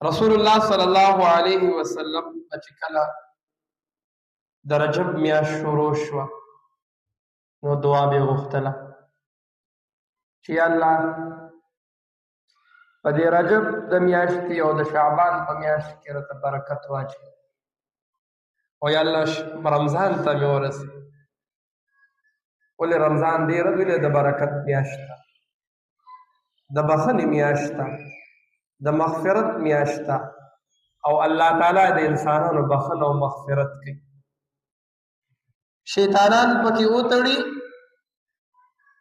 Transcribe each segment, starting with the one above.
رسول الله صلی الله علیه وسلم چې کله د رجب میاشت شروع شوه نو دعا به غوښتله چې یا الله په دې رجب د میاشتې او د شعبان په میاشت کې راته برکت واچوي او یا الله رمضان ته مې ورسي ولې رمضان ډېره ولې د برکت میاشت ده د بخښنې میاشت ده د مغفرت میاشت ده او الله تعالی د انسانانو بخښنه او مغفرت کوي شیطانان پکې وتړي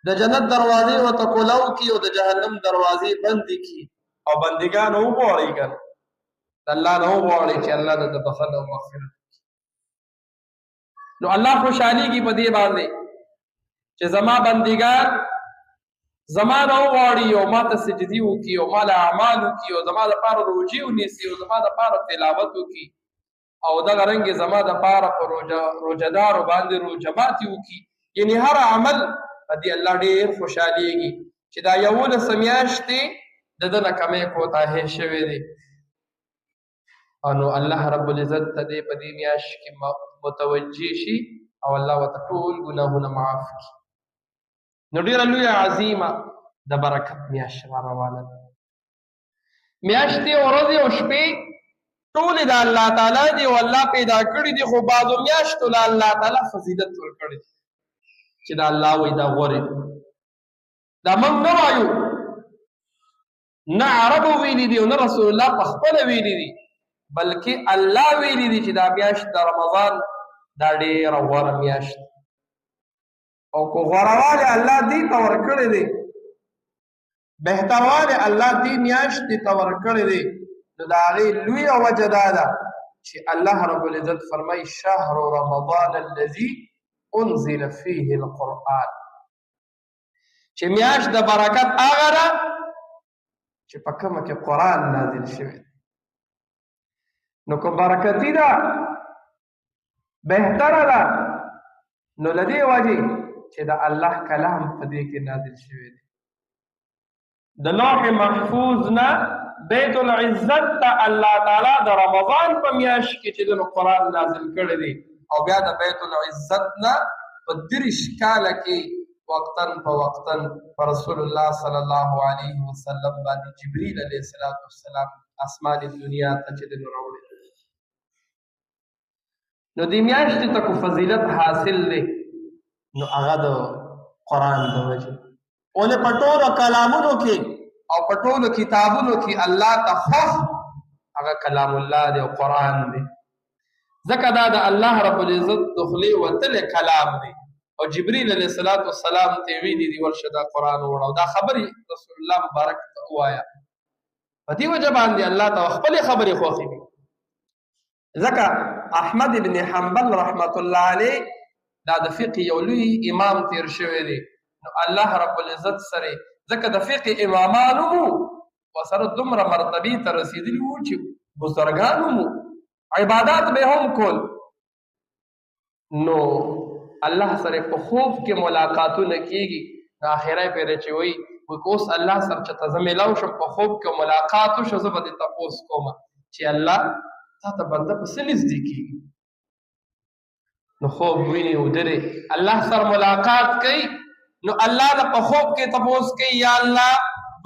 د جنت دروازې ورته کولاو کړي او د جهنم دروازې بندې کړي او بندګان وغواړي که نه د الله نه وغواړي چې الله د بخښنه او مغفرت کړي نو الله خوشحالېږي په دې باندې چې زما بندګان زما نه وغواړي او ما ته سجدي وکړي او ما له اعمال وکړي او زما دپاره روژې ونیسي او زما دپاره تلاوت وکړي او دغه رنګې زما دپاره په روژهدارو باندې روژه ماتې وکړي یعنې هر عمل په دې الله ډېر خوشحالېږي چې دا 11 میاشتې د ده نه کمی کوتاهی شوی دی او نو الله رب العزت ته دې په دې میاشت کې متوجه شي او الله ورته ټول ګناهونه معاف کړي نو ډېره لویه عظیمه د برکت میاشت را روانه ده میاشتې ورځې او شپې ټولې د الله تعالی دي او الله پیدا کړي دي خو بعضو میاشتو له الله تعالی فضیلت ورکړی دی چې دا الله وایي دا غورې دا موږ نه وایو نه عربو ویلي دي او نه رسول الله په خپله ویلي دي بلکې الله ویلي دي چې دا میاشت د رمضان دا ډېره غوره میاشت او کو غوروالی الله دې ته ورکړی دی بهتروالی الله دې میاشتې ته ورکړی دی نو د هغې لویه وجه دا ده چې الله رب العزت فرمایي شهر رمضان الذي انزل فيه القرآن چې میاشت د برکت هغه ده چې په کومه کې قرآن نازل شوی دی نو که برکتي ده بهتره ده نو له دې وجې چې د الله کلام په دې کې نازل شوی دی د لوح محفوظ نه بیت العزت ته الله تعالی د رمضان په میاشت کې چې د قرآن نازل کړی دی او بیا د بیت العزت نه په 30 کاله کې وقتاً په وقتاً په رسول الله صلی الله علیه وسلم باندې جبریل علیه السلام اسمان دنیا ته چې د راوړی نو دې میاشتې ته کو فضیلت حاصل دی نو هغه د قرآن د وجې ولې په ټولو کلامونو کې او په ټولو کتابونو کې الله ته خوښ هغه کلام الله دی او قرآن دی ځکه دا د الله رب العزت د خولې وتلی کلام دی او جبریل علیه السلام ته ویلي دي ورشه دا قرآن ووړه او دا خبرې رسول الله مبارک ته ووایه په دې وجه باندې الله ته خپلې خبرې خوښې دي ځکه احمد ابن حنبل رحمت الله علیه دا د فقه یو لوی امام تیر شوی دی نو الله رب العزت سره ځکه د فقه امامانو مو ورسره دومره مرتبې ته رسېدلي وو چې بزرګانو مو عبادات به هم کول نو الله سره په خوب کې ملاقاتونه کېږي د آخره پرې چې وایي اوس الله سره چې ته زه میلاو شم په خوب کې ملاقات وشو زه به دې تپوس کوم چې الله تا ته بنده په څه نږدې کېږي نو خوب ویني ودرې الله سره ملاقات کوي نو الله د په خوب کې تپوس کوي یا الله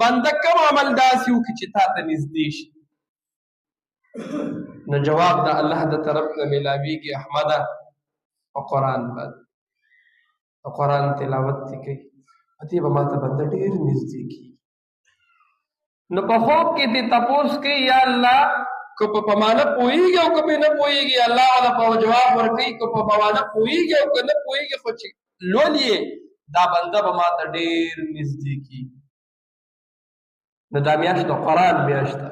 بنده کوم عمل داسې وکړي چې تا ته نږدې شي نو جواب د الله د طرف نه میلاویږي احمده په قرآن باندې په قرآن تلاوت دې کوي په دې به ما ته بنده ډېر نږدې کېږي نو په خوب کې دې تپوس کوي یا الله که په معنی پوهېږي او که پې نه پوهېږي الله والا په جواب ورکوي که په معنی پوهېږي او که نه پوهېږي خو چې لولي دا بنده به ما ته ډېر نږدې کېږي نو دا میاشت د قرآن میاشت ده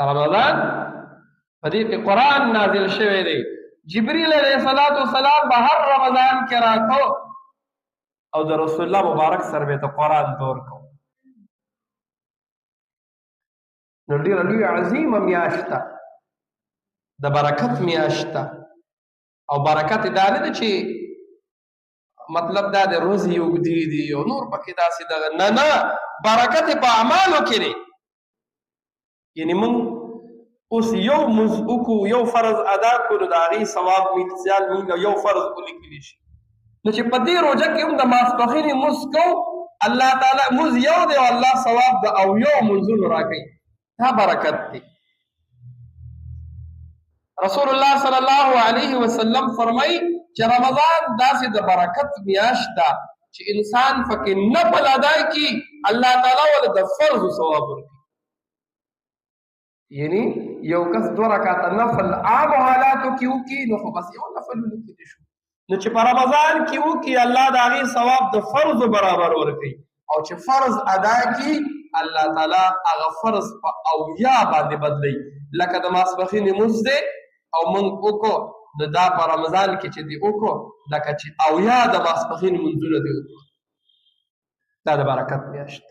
رمضان په دې کې قرآن نازل شوی دی جبریل علیه السلام به هر رمضان کې راته او د رسول الله مبارک سره به ته قرآن دور کو نو ډېره لویه عظیمه میاشت ده د برکت میاشت ده او برکت دا نه ده چې مطلب دا د روزي اوږدې دي او نور پکې داسې دغه نه برکت په اعمالو کې دی یعنی موږ اوس یو مونځ وکړو یو فرض ادا کړو نو د هغې ثواب میتسیال موږ یو فرض ولیکلی شي نو چې په دې روژه کې هم د ماسپښینې مونځ کوو الله تعالی مونځ یو دی او الله ثواب د او یو مونځونو راکوي دا برکت دی رسول الله صلی الله علیه وسلم فرمایي چې رمضان داسې د برکت میاشت ده چې انسان پکې نفل ادا کړي الله تعالی ول د فرض ثواب ورکړي یعنی یو کس 2 رکعاته نفل عام حالاتو کې وکړي نو خو بس یو نفل ولیکلی شو نو چې په رمضان کې وکړي الله د هغې ثواب د فرض برابر ورکوي او چې فرض ادا کړي الله تعالی هغه فرض په اویا باندې بدلوي لکه د ماسپښینې مونځ دی او موږ وکړو نو دا په رمضان کې چې دی وکړو لکه چې اویا د ماسپښین مونځونه دی وکړو دا د برکت میاشت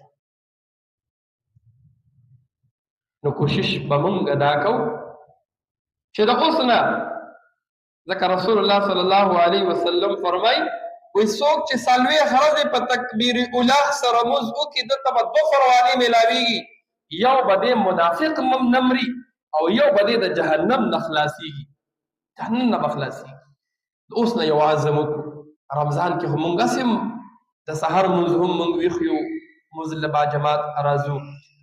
نو کوشش به موږ ادا کوو چې د اوس نه ځکه رسول الله صلی الله علیه وسلم فرمایي وایي څوک چې څلوېښت ورځې په تکبیر اوله سره مونځ وکړي دته به 2 فروانې میلاویږي یو به دې منافق نه مري او یو به دې د جهنم نه خلاصېږي جهنم نه به خلاصېږي اوس نه یو عزم وکړو رمضان کې خو مونږ هسې د سحر مونځ هم مونږ ویښ یو مونځ له باجماعت راځو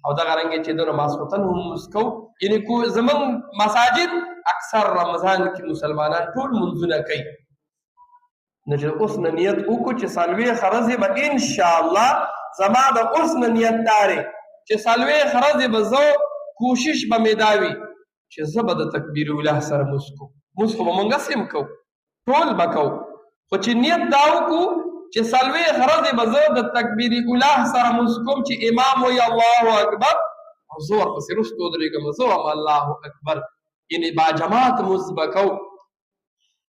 او دغه رنګې چې دونه ماسخوتن هم مونځ کوو یعنې زمونږ مساجد اکثر رمضان کې مسلمانان ټول مونځونه کوي نو چې اوس نه نیت وکړو چې 40 ورځې به انشاءالله زما د اوس نه نیت دا دی چې 40 ورځې به زه کوشش به مې دا وي چې زه به د تکبیر اوله سره مونځ کوم مونځ خو به مونږ هسې هم کوو ټول به کوو خو چې نیت دا وکړو چې 40 ورځې به زه د تکبیر اوله سره مونځ کوم چې امام وایي الله اکبر او زه ورپسې رسته ودرېږم زه وایم الله اکبر یعنې باجماعت مونځ به کوو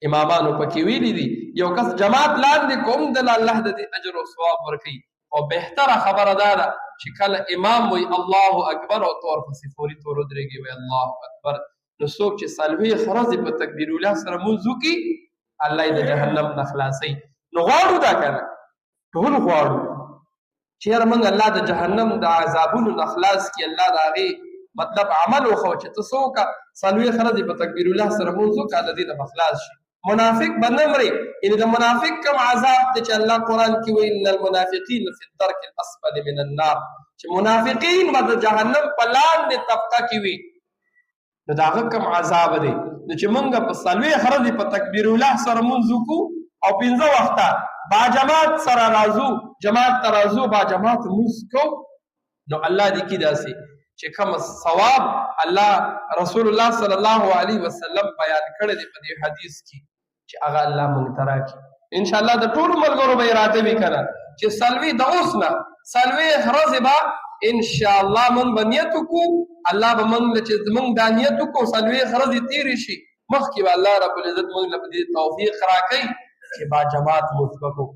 امامانو پکې ویلي دي یو کس جماعت لاندې کوم دل الله د دې اجر او ثواب ورکوي او بهتره خبره دا ده چې کله امام وایي الله اکبر او تو ورپسې فوري تور ودرېږي وایي الله اکبر نو څوک چې 40 ورځې په تکبیر اوله سره مونځ وکړي الله یې د جهنم نه خلاصوي نو غواړو دا که نه ټول غواړو چې یاره موږ الله د جهنم د عذابونو نه خلاص کړي الله د هغې مطلب عمل وښوه چې ته څه وکړه 40 ورځې په تکبیر الله سره مونځ وکړه د دې نه به خلاص شي منافق به نه مري یعنې د منافق کوم عذاب دی چې الله قرآن کې وایي ان المنافقین فی الدرک الاسفل من النار چې منافقین به د جهنم په لاندې طبقه کې وي نو د هغه کوم عذاب دی نو چې موږ په 40 ورځې په تکبیر الله سره مونځ وکړو او 15 وخته باجماعت سره راځو جماعت ته راځو باجماعت مونځ کوو نو الله دې کې داسې چې کوم ثواب الله رسول الله صلی الله علیه وسلم بیان کړی دی په دې حدیث کې چې هغه الله موږ ته راکړي انشاءالله د ټولو ملګرو به اراده وي که نه چې د اوس نه 40 ورځې به انشاءالله موږ به نیت وکړو الله به موږ له چې موږ دا نیت وکړو 40 ورځې تېرې شي مخکې به الله رب العزت موږ له په دې توفیق راکوي چې با جماعت مونځ وکړو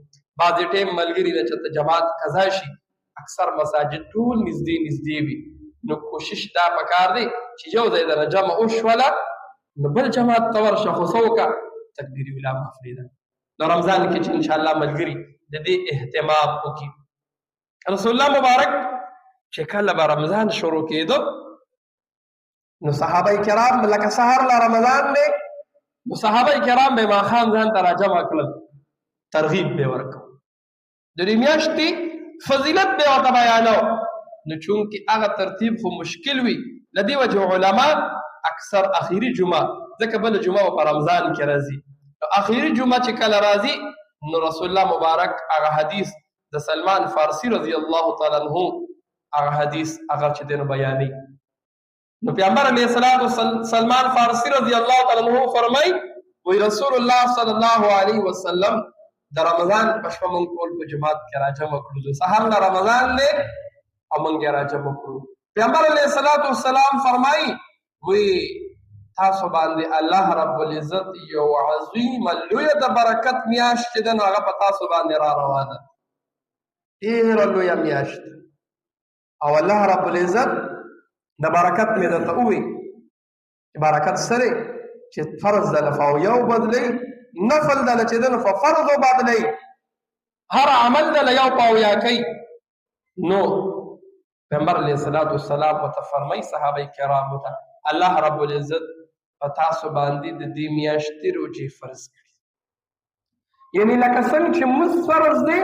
بعضې ټیم ملګري نه چې جماعت قضا شي اکثر مساجد ټول نږدې وي نو کوشش دا پکار دی چې یو ځای دله جمع وشوله نو بل جماعت ته ورشه خو څه وکړه تکبیر اوله مه پرېږده نو رمضان کې چې انشاءالله ملګري د دې اهتمام وکړي رسول الله مبارک چې کله به رمضان شروع کېده نو صحابه کرام لکه سهار له رمضان دی نو صحابه کرام به ماښام ځان ته راجمع کړل ترغیب به ورکړو د دې میاشتې فضیلت به ورته بیانو نو چونکې هغه ترتیب خو مشکل وي له دې وجه علما اکثر اخیری جمعه ځکه بله جمعه په رمضان کې راځي نو اخیری جمعه چې کله راځي نو رسول الله مبارک هغه حدیث د سلمان فارسی رضی الله تعالی عنه هغه حدیث هغه چې دی نو بیانوي نو پیغمبر علیه السلام سلمان فارسی رضی الله تعالی عنه فرمایي وی رسول الله صلی الله علیه وسلم د رمضان په شپه موږ ټول په جماعت کې راجمع کړو سهار نه رمضان دی او موږ یې راجمع کړو پیغمبر علیه السلام فرمایي وی تاسو باندې الله رب العزت یو عظیمه لویه د برکت میاشت چې ده نو هغه په تاسو باندې را روانه ډېره لویه میاشت او الله رب العزت د برکت مې درته ووایي چې برکت سره چې فرض دله په یو بدلی نفل دله چې ده نو په فرضو بدلی هر عمل دله یو په اویا کوي نو پیغمبر علیه الصلاۃ والسلام ورته فرمایي صحابه کرامو ته الله رب العزت په تاسو باندې د دې میاشتې روژې فرض کړي. یعنی لکه څنګه چې مونځ فرض دی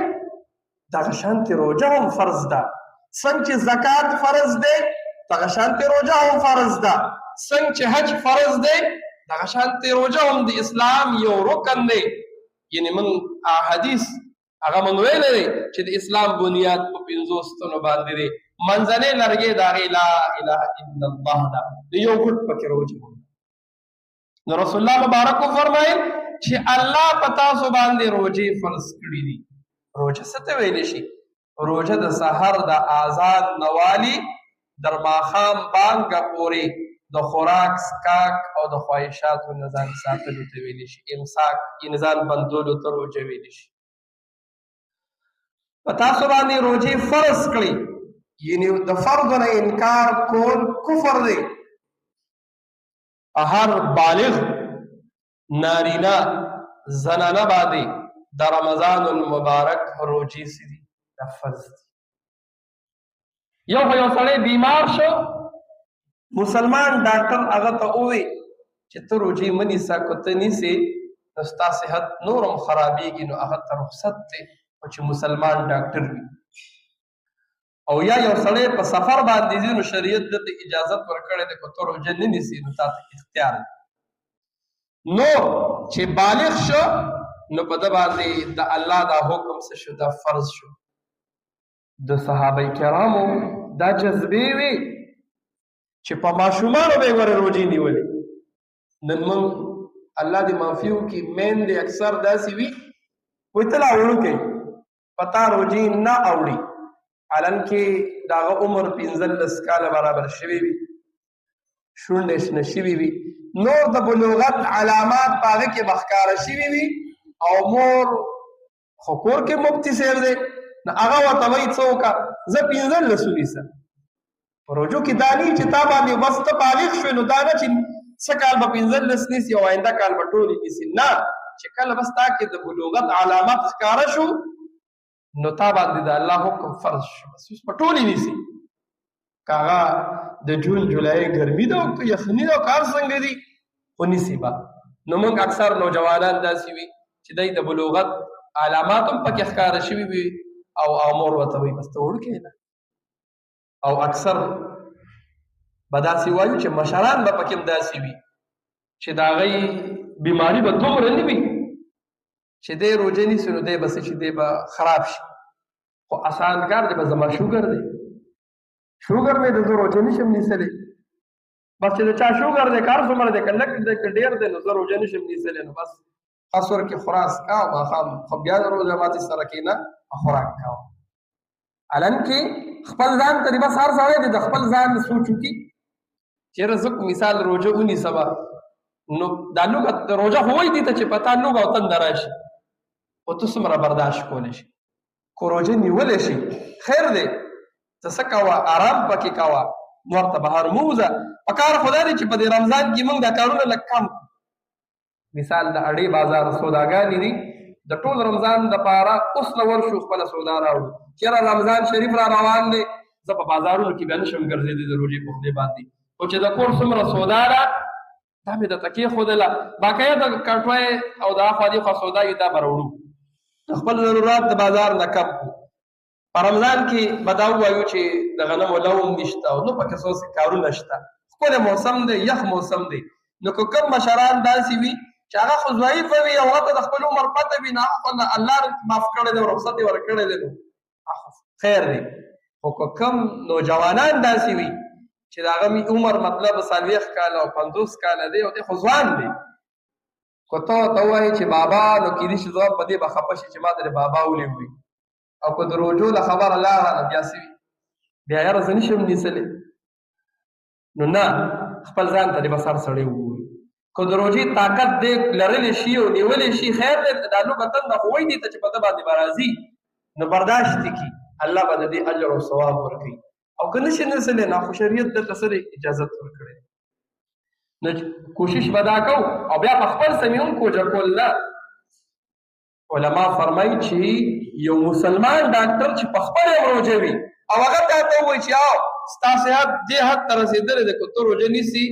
دغه شانتې روژه هم فرض ده، څنګه چې زکات فرض دی دغه شانتې روژه هم فرض ده، څنګه چې حج فرض دی دغه شانتې روژه هم د اسلام یو رکن دی. یعنی موږ حدیث هغه موږ ویلی دی چې د اسلام بنیاد په 5 ستنو باندې دی. منځنۍ لرګې د هغې لا اله الا الله ده، د یو ګوټ پکې روژه ده. نو رسول الله مبارک وفرمایل چې الله په تاسو باندې روژې فرض کړي دي. روژه څه ته ویلی شي؟ روژه د سحر د آزاد نوالي در ماښام بانګه پورې د خوراک سکاک او د خواهشاتو نه ځان ساتلو ته ویلی شي. امساک یعنې ځان بندولو ته روژه ویلی شي. په تاسو باندې روژې فرض کړي، یعنی د فرضو نه انکار کول کفر دی. هر بالغ نارینه زنانه باندې د رمضان المبارک روژې څه دي؟ دا فرض دي. یو سړی بیمار شو، مسلمان ډاکټر هغه ته ووی چې ته روژې مه نیسه، که ته نیسې نو ستا صحت نور هم خرابېږي، نو هغه ته رخصت دی چې مسلمان ډاکټر وي. او یا یو سړی په سفر باندې ځي نو شریعت دته اجازت ورکړی دی که ته روژه نه نیسې نو تا ته اختیار دی. نو چې بالغ شو نو په ده باندې د الله دا حکم څه شو؟ دا فرض شو. د صحابه کرامو دا جذبې وي چې په ماشومانو به یې ورې روژې نیولې. نن موږ الله دې معافي وکړي میندې اکثر داسې وي وایي ته لا وړوکی په تا روژې نه اوړي، حالانکې د هغه عمر 15 کاله برابر شوي وي، شونډې شنه شوي وي، نور د بلوغت علامات په هغه کې به ښکاره شوي وي، او مور خو کور کې مفتي صاحب دی نو هغه ورته وایي څه وکړه زه 15 ونیسه. په روژو کې دا نه چې تا باندې بس ته بالغ شوې نو دا نه چې څه کال به 15 نیسي او آینده کال به ټولې نیسي، نه، چې کله بس تا کې د بلوغت علامات ښکاره شو نو تا باندې د الله حکم فرض شو، بس اوس به ټولې نیسي. که هغه د جون جولای ګرمي ده او که یخني ده او کار څنګه دي خو نیسي به. نو موږ اکثر نوجوانان داسې وي چې دی د بلوغت علامات هم پکې ښکاره شوي وي او مور ورته وایي بس ته وړوکی ده. او اکثر به داسې وایو چې مشران به پکې هم داسې وي چې د هغوی بیماري به دومره نه وي چې دی روژه نیسي نو دی به څه چې دی به خراب شي. خو اسان کار دی، به زما شوګر دی، شوګر مې د زه روژه نشم نیسلی، بس چې د چا شوګر دی کار څومره دی، که لږ دی که ډېر دی نو زه روژه نشم نیسلی، نو بس خاص ور کې خوراک کا ماښام خو بیا د روژه ماتي سره کښېنه خوراک کوه. حالانکې خپل ځان ته بس هر سړی دی د خپل ځان سوچ وکړي چېرې زه مثال روژه ونیسمه نو دا لوږه روژه خو وایي دي ته چې په تا لوږه او تنده راشي خو ته څومره برداشت کولی شي. خو روژه نیولی شي خیر دی، ته څه کوه آرام پکې کوه، ورته بهر مه وځه. پکار خو دا دی چې په دې رمضان کې موږ دا کارونه لږ کم کړو. مثال د اړې بازار سوداګانې دي د ټول رمضان دپاره اوس نه ورشو خپله سودا راوړو، چېرې رمضان شریف را روان دی زه په بازارونو کې بیا نشم ګرځېدی د روژې په خولې باندې، خو چې د کور څومره سودا ده دا مې درته کېښودله، باقاعده د کټوۍ او د هاخوا دېخوا سودا وي دا به راوړو، د خپل ضرورات د بازار نه کم کړو. په رمضان کې به دا ووایو چې د غنمو لون نشته او نو پکې څه کارونه شته، ښکلی موسم دی، یخ موسم دی، نو که کوم مشران داسې وي چې هغه خو ضعیفه وي او هغه ته د خپل عمر پته وي نه هغه الله معاف کړی دی او رخصت یې ورکړی دی نو خیر دی. خو که کوم نوجوانان داسې وي چې د هغه عمر مطلب 40 کاله او 50 کاله دی او دی خو ځوان دی، خو ته ورته ووایې چې بابا نو کیدای شي ځوان په دې به خفه شي چې ما د بابا ولېږدوي، او که د روژو له خبره لاړه نو بیا څه وي بیا یاره زه نشم نیسلی. نو نه، خپل ځان ته دې بس هر سړی وګوري، که د روژې طاقت دی لرلی شي او نیولی شي خیر دی، دا لوږه تنده خو وایي دې ته چې په ده باندې به راځي نو برداشت دې کړي، الله به د دې اجر او ثواب ورکوي. او که نشي نیسلی نه خو شریعت درته څه دی اجازت ورکړی. نو کوشش به دا کوو او بیا په خپل سمې هم کوجه کول نه. علما فرمایي چې یو مسلمان ډاکټر چې په خپله هم روژه وي او هغه ته وایي چې ستا صحت دې حد ته رسېدلی دی که ته روژه نیسي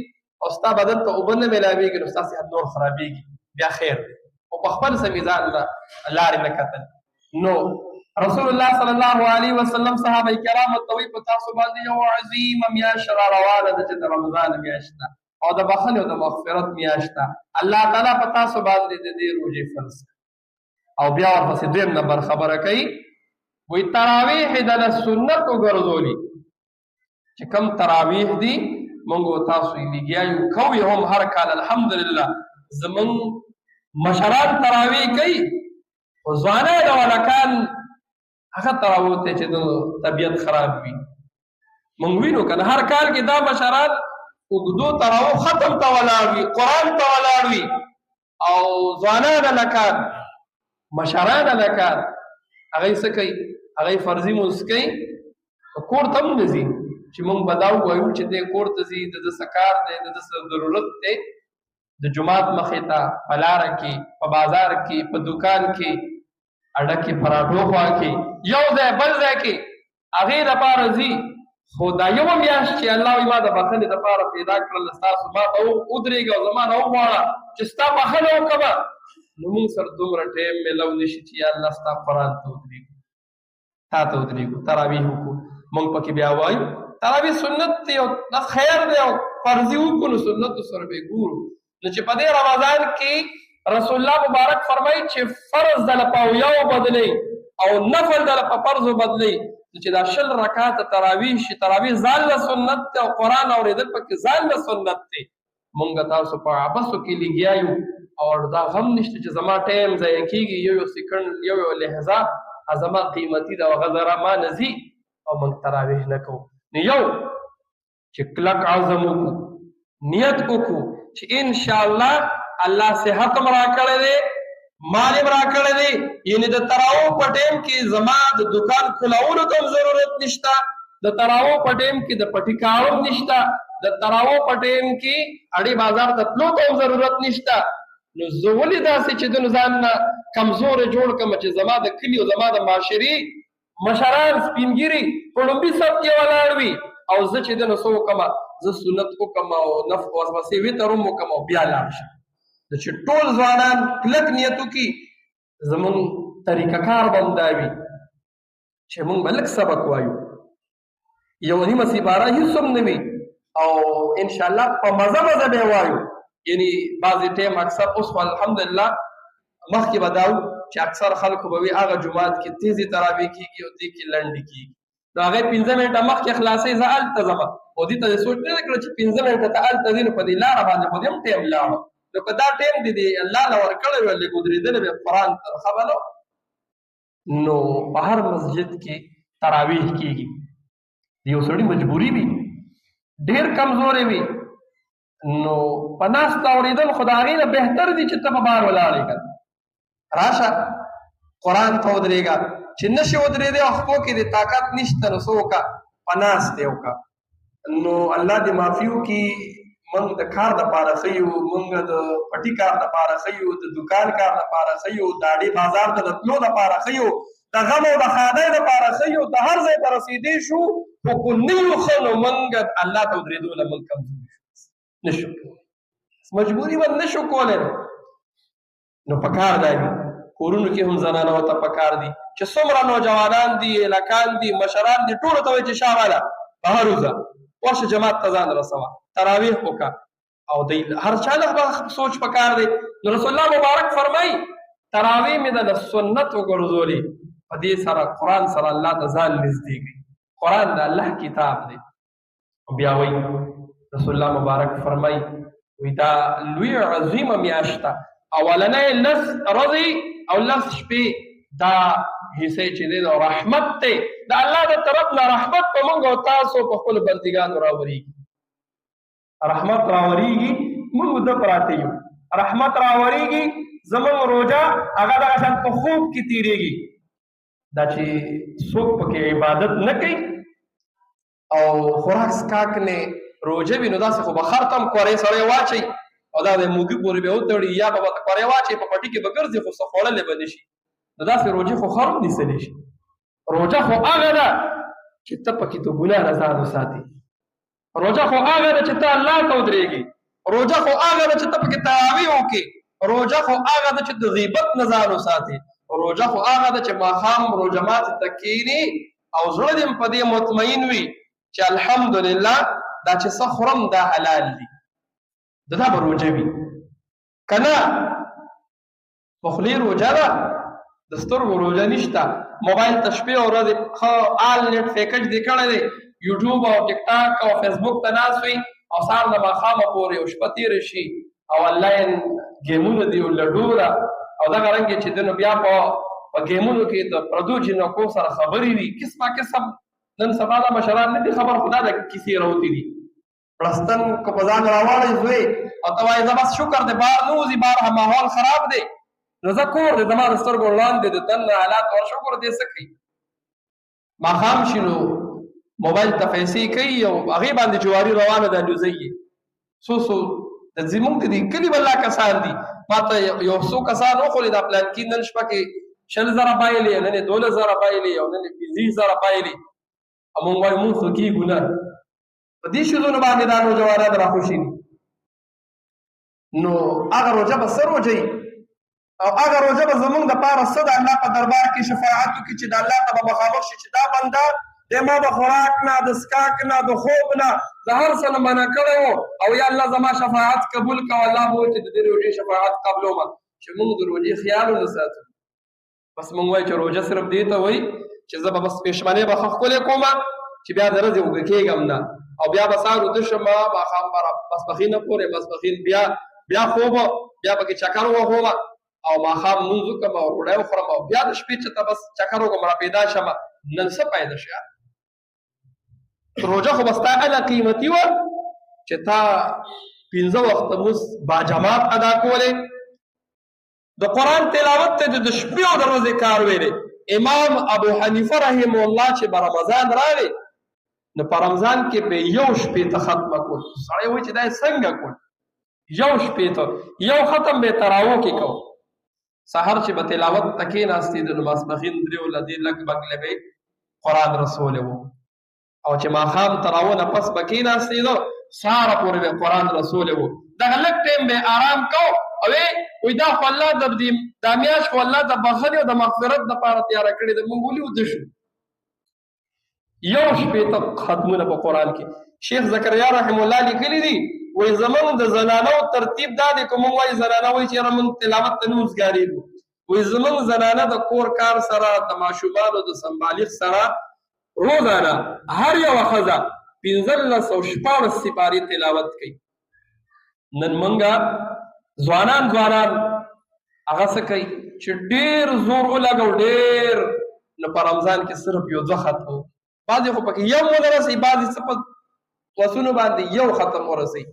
او ستا بدن ته اوبه نه میلاوېږي نو ستا صحت نور خرابېږي بیا خیر دی خو په خپل څه میزان لارې نه کتل نو رسول الله صلی الله علیه وسلم صحابه کرامو ته وایي په تاسو باندې یو عظیمه میاشت راروانه ده چې د رمضان میاشت ده او د بخښنې او د مغفرت میاشت ده الله تعالی په تاسو باندې د دې روژې فرض او بیا ورپسې دویم نمبر خبره کوي وایي تراویح یې د سنت وګرځولي چې کوم تراویح دي موږ تاسو یې لګیا یو کوو هم هر کال الحمدلله زموږ مشران تراویح کوي خو ځوانان او هلکان هغه تراویح ته چې د طبیعت خراب وي موږ وینو که نه هر کال کې دا مشران اوږدو تراویح ختم ته ولاړ وي قرآن ته ولاړ وي او ځوانان هلکان مشران هلکان هغوی څه کوي هغوی فرضي لمونځ کوي کور ته هم نه ځي چې موږ به دا ووایو چې دی کور ته ځي د ده څه کار دی د ده څه ضرورت دی د جومات مخې ته په لاره کې په بازار کې په دوکان کې اډکې پراټو خوا کې یو ځای بل ځای کې هغې دپاره ځي خو دا یوه میاشت چې الله وایي ما د بخښنې دپاره پیدا کړل ستاسو ما ته ودرېږه او زما نه وغواړه چې ستا بخښنه وکړمه نو موږ سره دومره ټایم میلو نه شي چې یا الله ستا قرآن ته ودرېږو تا ته ودرېږو تراویح وکړو موږ پکې بیا وایو تراویح سنت دی او خیر دی او فرضي وکړو نو سنتو سره به ګورو نو چې په دې رمضان کې رسول الله مبارک فرمایي چې فرض دله په اویاو بدلی او نفل دله په فرضو بدلی چې دا 20 رکعاته تراویح شي تراویح ځان له سنت دی او قرآن اورېدل پکې ځان له سنت دی موږ تاسو په عبثو کې لګیا یو او دا غم نشته چې زما ټایم ضایع کېږي یو سیکنډ یو لحظه زما قیمتي ده هغه ذره ما نه ځي او موږ تراویح نه کوو نو یو چې کلک عزم وکړو نیت وکړو چې انشاءالله الله صحت هم راکړی دی مال هم راکړی دی یعنې د تراویح په ټایم کې زما د دکان کھلاولو ته هم ضرورت نشته د تراویح په ټایم کې د پټي کارو هم نشته د تراویح په ټایم کې اړې بازار ته تلو ته هم ضرورت نشته نو زه ولې داسې چې د ځان نه کمزوری جوړ کړم چې زما د کلي او زما د معاشرې مشران سپینګیري په لومبي صف کې ولاړ وي او زه چې د نو څه وکړم زه سنت وکړم او ورپسې وتر هم وکړم او بیا لاړ شم چې ټول ځوانان کلک نیت وکړي زموږ طریقه کار به هم دا وي چې موږ به لږ سبق وایو یو نیمه سیباره هېڅ هم نه وي او انشاءالله په مزه مزه به یې وایو یعنی بعضې ټایم اکثر اوس خو الحمدلله مخکې به دا و چې اکثر خلکو به وي هغه جومات کې تیزې تراویح کېږي او دې کې لنډې کېږي نو هغې 15 منټه مخکې خلاصوي زه هلته ځم او دې ته دې سوچ نه کړه چې 15 منټه ته هلته ځي نو په دې لاره باندې خو دې هم ټایم لاړو نو که دا ټایم دې الله له ورکړی وی لږ ودرېدلی به قرآن ترخه به نو په هر مسجد کې تراویح کېږي د یو سړي مجبوري وي ډېر کمزوری وي نو په ناسته اورېدل خو د هغې نه بهتر دي چې ته په بار ولاړې که راشه قرآن ته ودرېږه چې نشي ودرېدی او خپو کې د طاقت نشته نو څه وکړه په ناستې وکړه نو الله دې معافي وکړي موږ د کار دپاره ښه یو موږ د پټي کار دپاره ښه یو د دوکان کار دپاره ښه یو د اډې بازار ته د تلو دپاره ښه یو د غم او د ښادۍ دپاره ښه یو د هر ځای ته رسېدی شو خو که نه یو ښه نو موږ الله ته ودرېدو له موږ کمزوري شو نشو مجبوري به نشو کولی نو پکار دی کورونو کې هم زنانو ته پکار دي چې څومره نوجوانان دي هلکان دي مشران دي ټولو ته وایي چې شاباله بهر وځه ورشه جماعت ته ځان رسوه تراویح وکړه او دی هر چا له سوچ پکار دی نو رسول الله مبارک فرمایي تراویح مې د سنت وګرځولې په دې سره قرآن سره الله ته ځان نږدې کړي قرآن د الله کتاب دی بیا وایي رسول الله مبارک فرمایي وایي دا لوی عظیمه میاشت ده اولنۍ لس ورځې او لس شپې دا حصې چې دی د رحمت دی د الله د طرف نه رحمت په موږ او تاسو په خپلو بندګانو راورېږي رحمت راورېږي موږ ده پراته یو رحمت راورېږي زموږ روژه هغه دغه شان په خوب کې تېرېږي دا چې څوک پکې عبادت نه کوي او خوراک څښاک نه روژه وي نو داسې خو به خر ته هم کورې سړی واچوي او دا د موږي پورې به وتړي یا به ورته کورې واچوي په پټي کې به ګرځي خو څه خوړلی به نه شي نو داسې روژې خو خر هم نیسلی شي روژه خو هغه ده چې ته پکې د ګناه نه ځان وساتې. روژه خو هغه ده چې ته الله ته ودرېږي، روژه خو هغه ده چې ته پکې تراویح وکړې، روژه خو هغه ده چې د غیبت نه ځان وساتې، روژه خو هغه ده چې ماښام روژه ماتې ته کښېنې او زړه دې په دې مطمئن وي چې الحمدلله دا چې څه خورم دا حلال دي. دا به روژه وي که نه؟ په خولې روژه ده، د سترګو روژه نشته. موبایل ته شپې او ورځې ښه آل نیټ پیکج دې کړی دی، یوټیوب او ټیک ټاک او فیسبوک ته ناست وي او سهار نه ماښامه پورې یو شپه تېره شي او آنلاین ګیمونه دي او لډو ده او دغه رنګې چې دی نو بیا په ګیمونو کې د پردو جنکو سره خبرې دي، قسمه قسم. نن سبا دا مشران نه دي خبر، خدا د کیسې راوتې دي. پړستن که په ځان راواړی زوی او ته وایې زه بس شکر دی بار نه وځي، بار ماحول خراب دی، نو زه کور دی زما د سترګو وړاندې د دننه حالات ور شکر دی څه کوي. ماښام شي نو موبایل ته پیسې کوي او هغې باندې جواري روانه ده الوزی یې. څو زموږ د دې کلي بلا کسان دي، ما ته یو څو کسان وښولې دا پلانکي نن شپه کې 20,000 بایلې، نن یې 12,000 بایلې او نن یې 15,000 بایلې. او موږ وایو موږ خو کېږو نه. په دې شیزونو باندې دا نوجوانان راخوشي دي. نو هغه روژه به څه روژه وي او هغه روژه به زموږ دپاره څه د الله په دربار کې شفاعت وکړي چې د الله ته به مخامخ شي چې دا بنده دی ما د خوراک نه، د څښاک نه، د خوب نه، د هر څه نه منع کړی و او یا الله زما شفاعت قبول کړه. الله به وایي چې د دې روژې شفاعت قبلومه چې موږ د روژې خیال ونه ساتو. بس موږ وایو چې روژه صرف دې ته وایي چې زه به بس پېشمنۍ به ښه ښکلې کومه چې بیا د ورځې اوږه کېږم نه او بیا به سهار ویده شم ماښام به ماسپښینه پورې ماسپښین بیا خوب بیا پکې چکر ووهم او ماښام لمونځ وکړم او ډوډۍ وخورم او بیا د شپې چې ته بس چکر وکړم راپیدا شم. نن څه پیدا شي؟ روژه خو به ستا هغه قیمتي وه چې تا 15 وخته لمونځ باجماعت ادا کولی. د قرآن تلاوت ته د شپې او د ورځې کار ویلی. امام ابو حنیفه رحمه الله چې به رمضان راغی نو په رمضان کې به یو شپې ته ختمه کول. سړی وایي چې دا یې څنګه کول؟ یو شپې ته یو ختم به تراوو کې کو. سحر چې به تلاوت ته کېناستېده نو ماسپښین 3 لدې لږ بګلې به قرآن رسولی و او چې ماښام تراوو نه پس به کېناستېده سهاره پورې به قرآن رسولی و. دغه لږ ټایم به آرام کو او وایي دا خو الله دا میاشت خو الله د بخښنې او د مغفرت دپاره تیاره کړې ده، موږ ولې وده شو؟ یو شپې ته ختمونه په قرآن کې. شیخ زکریا رحم الله لیکلي دي وایي زمونږ د زنانو ترتیب دا دی که موږ وایي زنانه وایي چې یاره موږ تلاوت ته نه اوسګارېږو، وایي زمونږ زنانه د کور کار سره د ماشومانو د سمبالښت سره روزانه هر یوه ښځه 1514 سپارې تلاوت کوي. نن موږ ځوانان هغه څه کوي چې ډېر زور ولګو ډېر نو په رمضان کې صرف یو 2 ختم، بعضې خو پکې یو ونه رسوي، بعضې څه په وسونو باندې یو ختم ورسوي.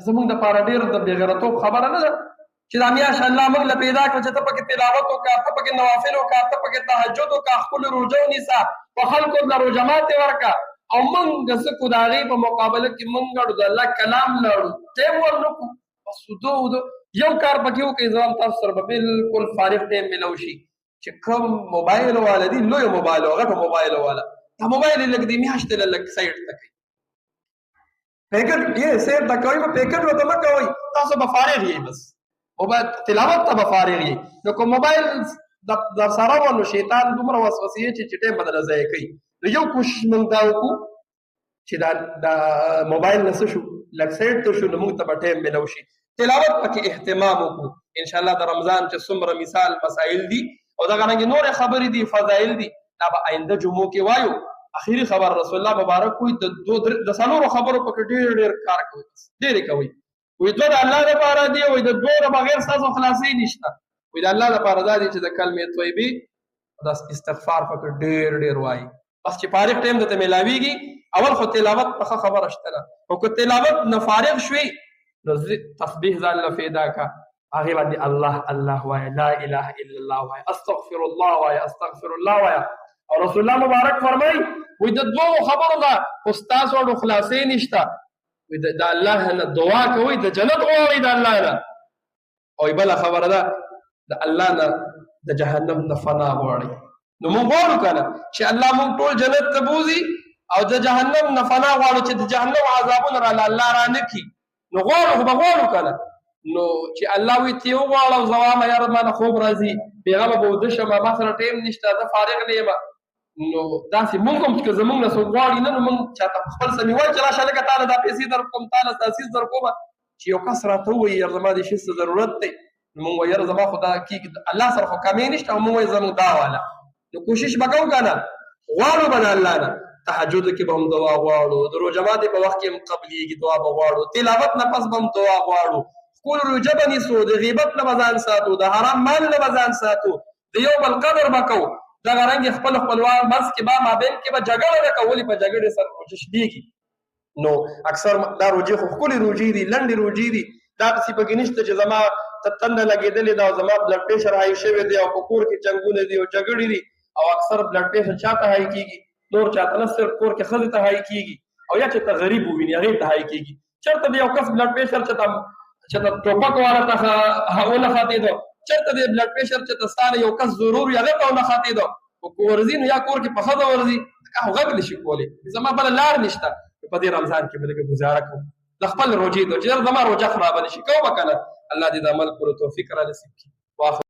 زموږ دپاره ډېر د بېغیرتوب خبره نه ده چې دا میاشت الله موږ له پیدا کړه چې ته پکې تلاوت وکړه، ته پکې نوافل وکړه، ته پکې تهجد وکړه، خپلې روژه ونیسه، په خلکو له روژه ماتې ورکړه او موږ څه کړو د هغې په مقابله کې موږ لاړو د الله کلام لاړو ټایم ورنه کړو. بس ودو یو کار پکې وکړئ زما تاسو سره به بلکل فارغ ټایم میلو شي چې کوم موبایل والا دي لوی موبایل او غټو موبایل والا دا موبایل لږ د میاشتې له لږ سایډ ته کوي پیکټ یې سیټ ته کوي پیکټ ورته مه کوئ تاسو به فارغ یې بس موبایل تلاوت ته به فارغ یې نو کوم موبایل در سره و نو شیطان دومره وسوسې چې ټایم به درله ضایع کوي نو یو کوشش موږ دا وکړو چې دا موبایل نه څه شو لږ سایډ ته شو نو موږ ته به ټایم میلو شي تلاوت پکې اهتمام وکړو انشاءالله د رمضان چې څومره مثال مسائل دي او دغه رنګې نورې خبرې دي فضایل دي دا به آینده جمعو کې وایو اخیری خبر رسول الله مبارک وایي د 4 خبرو پکې ډېر کار کوي ډېرې کوي وایي 2 د الله لپاره دي وایي د 2 نه بغیر ستاسو خلاصۍ نشته وایي د الله لپاره دا دي چې د کلمې طیبې د استغفار پکې ډېر وایي بس چې فارغ ټایم درته میلاویږي اول خو تلاوت په خبره شته ده او که تلاوت نه فارغ شوي نو تسبیح ځان له پیدا کا هغې باندې الله وایه لا اله الا الله وایه استغفر الله وایه استغفر الله وایه او رسول الله مبارک فرمایي وایي د 2 خبرو نه خو ستاسو اړو خلاصۍ نشته وایي د الله نه دعا کوئ د جنت غواړئ د الله نه او بله خبره ده د الله نه د جهنم نه فنا غواړئ نو موږ غواړو که نه چې الله موږ ټول جنت ته بوځي او د جهنم نه فنا غواړو چې د جهنم عذابونه را الله را نکي نو غواړو خو به غواړو کنه نو چې الله وي ته وغواړو زوامه یار ما خوب راځي پیغام به ود شمه ما سره ټیم نشته زه فارغ نه یم نو داسې مونږ هم چې زمونږ نه څوک غواړي نه نو مونږ چاته خپل سمې وایي چې راشه لکه تعالی دا پیسې در کوم تعالی تاسیس در کومه چې یو کس راته ووایي یار زما دې شي څه ضرورت دی نو مونږ وایي یاره زما خو دا کېږي الله سره خو کمې نشته او مونږ وایي زموږ دا واله نو کوشش به کوو که نه غواړو به د الله نه تهجد کې به هم دعا غواړو د روژه ماتې په وخت کې هم قبلیږي دعا به غواړو تلاوت نه پس به هم دعا غواړو ښکلو روژه به نیسو د غیبت نه به ځان ساتو د حرام مال نه به ځان ساتو د یو بل قدر به کوو دغه رنګ خپل خپلوان منځ کې به مابین کې به جګړه نه کوو ولې په جګړې سره روژه شلېږي نو اکثر دا روژې خو ښکلې روژې دي لنډې روژې دي دا داسې پکې نشته چې زما تنده لګېدلې ده او زما بلډ پریشر های شوی دی او په کور کې جنګونه دي او جګړې دي او اکثر بلډ پریشر چاته های کېږي نور چاته نه صرف کور کې ښځې ته های کېږي او یا چې ته غریب وویني هغې ته های کېږي چېرته د یو کس بلډ پریشر چې ته ټوپک والا ته ونښتېده چېرته د بلډ پریشر چې ته ستا نه یو کس ضرور وي هغې ته ونښتېده خو که ورځي نو یا کور کې په ښځه ورځي هغه غږ نه شي کولی زما بله لار نشته په دې رمضان کې به لږه ګزاره کوم د خپل روژې ته چې زما روژه خرابه نه شي کوم به که نه الله دې د عمل کولو توفیق را نصیب کړي